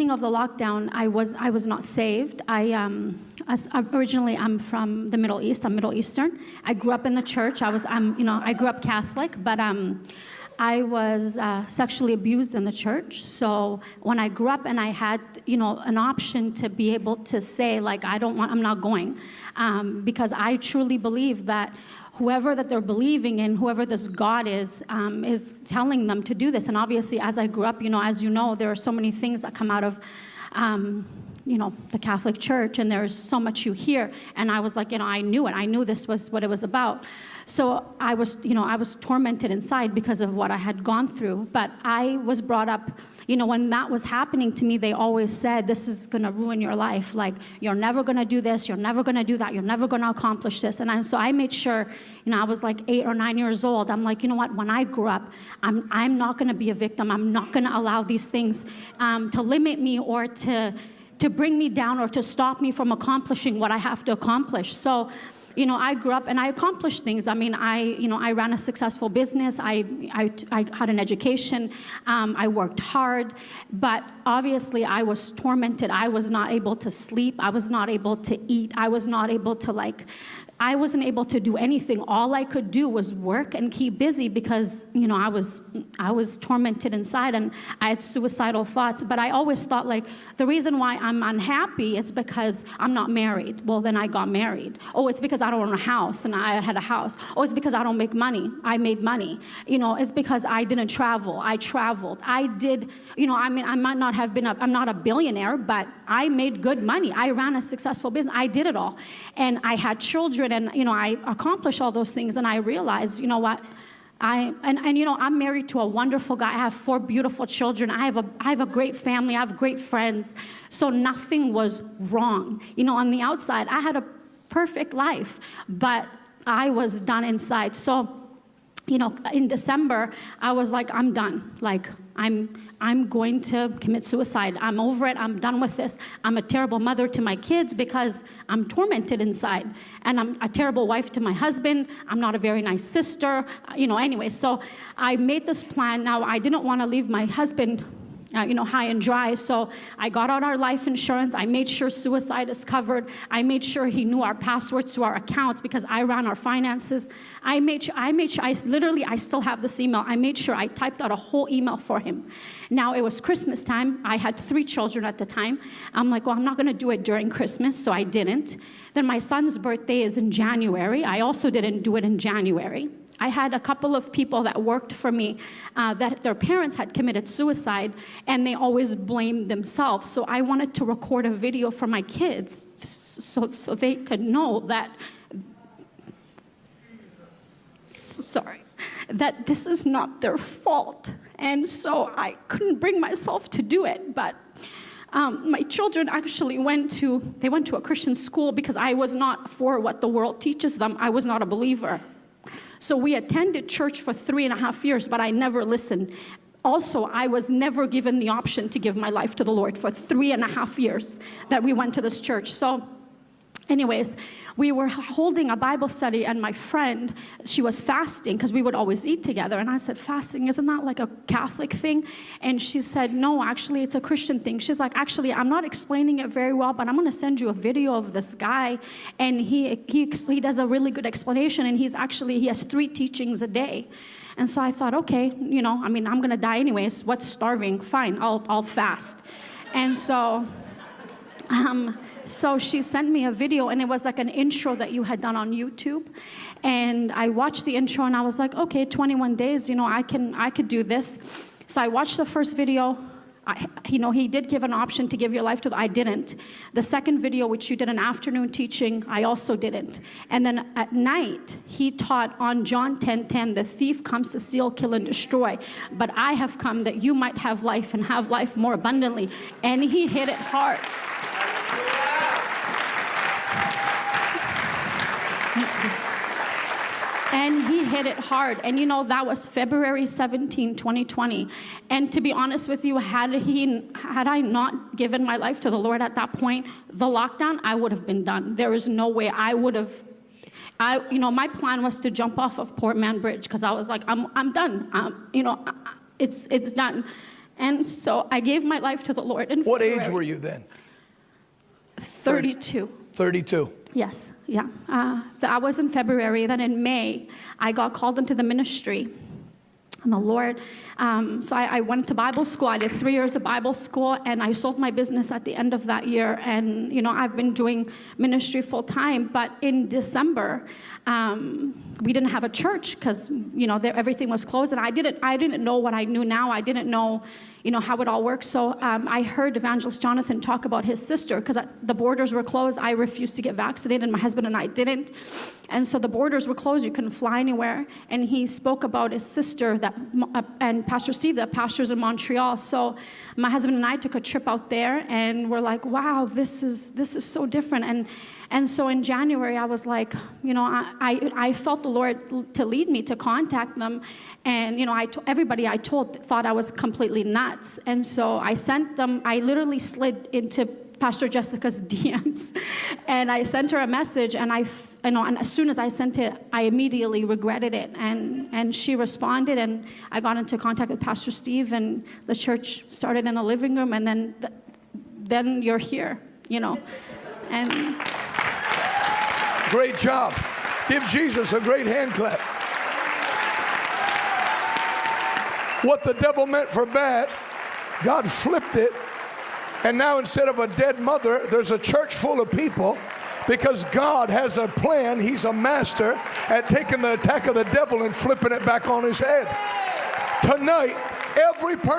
Of the lockdown, I was not saved. Originally I'm from the Middle East. I'm Middle Eastern. I grew up in the church. I grew up Catholic, but I was sexually abused in the church. So when I grew up and I had an option to be able to say like I'm not going, because I truly believe that whoever that they're believing in, whoever this God is telling them to do this. And obviously, as I grew up, as you know, there are so many things that come out of, the Catholic Church, and there's so much you hear. And I was like, I knew it. I knew this was what it was about. So I was tormented inside because of what I had gone through. But I was brought up, when that was happening to me, they always said, this is going to ruin your life. Like, you're never going to do this. You're never going to do that. You're never going to accomplish this. And so I made sure, I was like 8 or 9 years old. I'm like, what? When I grew up, I'm not going to be a victim. I'm not going to allow these things to limit me or to bring me down or to stop me from accomplishing what I have to accomplish. So, I grew up and I accomplished things. I mean, I ran a successful business. I had an education. I worked hard, but obviously I was tormented. I was not able to sleep. I was not able to eat. I was not able to I wasn't able to do anything. All I could do was work and keep busy because, I was tormented inside and I had suicidal thoughts. But I always thought the reason why I'm unhappy is because I'm not married. Well, then I got married. Oh, it's because I don't own a house and I had a house. Oh, it's because I don't make money. I made money. It's because I didn't travel. I traveled. I did, I might not have been I'm not a billionaire, but I made good money. I ran a successful business. I did it all. And I had children. And, I accomplished all those things, and I realized, what, I'm married to a wonderful guy. I have 4 beautiful children. I have a great family. I have great friends. So nothing was wrong. On the outside, I had a perfect life, but I was done inside. So, in December, I was like, I'm done. I'm going to commit suicide. I'm over it. I'm done with this. I'm a terrible mother to my kids because I'm tormented inside. And I'm a terrible wife to my husband. I'm not a very nice sister. Anyway, so I made this plan. Now, I didn't want to leave my husband high and dry. So I got out our life insurance. I made sure suicide is covered. I made sure he knew our passwords to our accounts because I ran our finances. I still have this email. I made sure I typed out a whole email for him. Now, it was Christmas time. I had 3 children at the time. I'm like, well, I'm not going to do it during Christmas, so I didn't. Then my son's birthday is in January. I also didn't do it in January. I had a couple of people that worked for me that their parents had committed suicide, and they always blamed themselves. So I wanted to record a video for my kids so they could know that, that this is not their fault. And so I couldn't bring myself to do it, but my children actually went to a Christian school because I was not for what the world teaches them. I was not a believer. So we attended church for 3.5 years, but I never listened. Also, I was never given the option to give my life to the Lord for 3.5 years that we went to this church. So anyways, we were holding a Bible study, and my friend, she was fasting because we would always eat together. And I said, fasting, isn't that like a Catholic thing? And she said, no, actually, it's a Christian thing. She's like, actually, I'm not explaining it very well, but I'm going to send you a video of this guy. And he does a really good explanation. And he has 3 teachings a day. And so I thought, okay, I'm going to die anyways. What's starving? Fine, I'll fast. And so so she sent me a video, and it was like an intro that you had done on YouTube. And I watched the intro, and I was like, okay, 21 days, I could do this. So I watched the first video. He did give an option to give your life to. I didn't. The second video, which you did an afternoon teaching, I also didn't. And then at night, he taught on John 10:10, the thief comes to steal, kill, and destroy. But I have come that you might have life and have life more abundantly. And he hit it hard. And he hit it hard. And that was February 17, 2020. And to be honest with you, had I not given my life to the Lord at that point, the lockdown, I would have been done. There is no way I would have. My plan was to jump off of Port Mann Bridge because I was like, I'm done. It's done. And so I gave my life to the Lord in What February. age were you then? 32. 32. Yes, yeah. That was in February. Then in May, I got called into the ministry. And the Lord, so I went to Bible school. I did 3 years of Bible school, and I sold my business at the end of that year. And, I've been doing ministry full time. But in December, we didn't have a church because, everything was closed. And I didn't know what I knew now. I didn't know, how it all works. So I heard Evangelist Jonathan talk about his sister because the borders were closed. I refused to get vaccinated. My husband and I didn't. And so the borders were closed. You couldn't fly anywhere. And he spoke about his sister and Pastor Steve that pastors in Montreal. So my husband and I took a trip out there, and we're like, wow, this is so different. And so in January, I was like, I felt the Lord to lead me to contact them. And, everybody I told thought I was completely nuts. And so I sent them, I literally slid into Pastor Jessica's DMs. And I sent her a message, and and as soon as I sent it, I immediately regretted it. And she responded, and I got into contact with Pastor Steve, and the church started in the living room, and then you're here, And Great job. Give Jesus a great hand clap. What the devil meant for bad, God flipped it. And now instead of a dead mother, there's a church full of people because God has a plan. He's a master at taking the attack of the devil and flipping it back on his head. Tonight, every person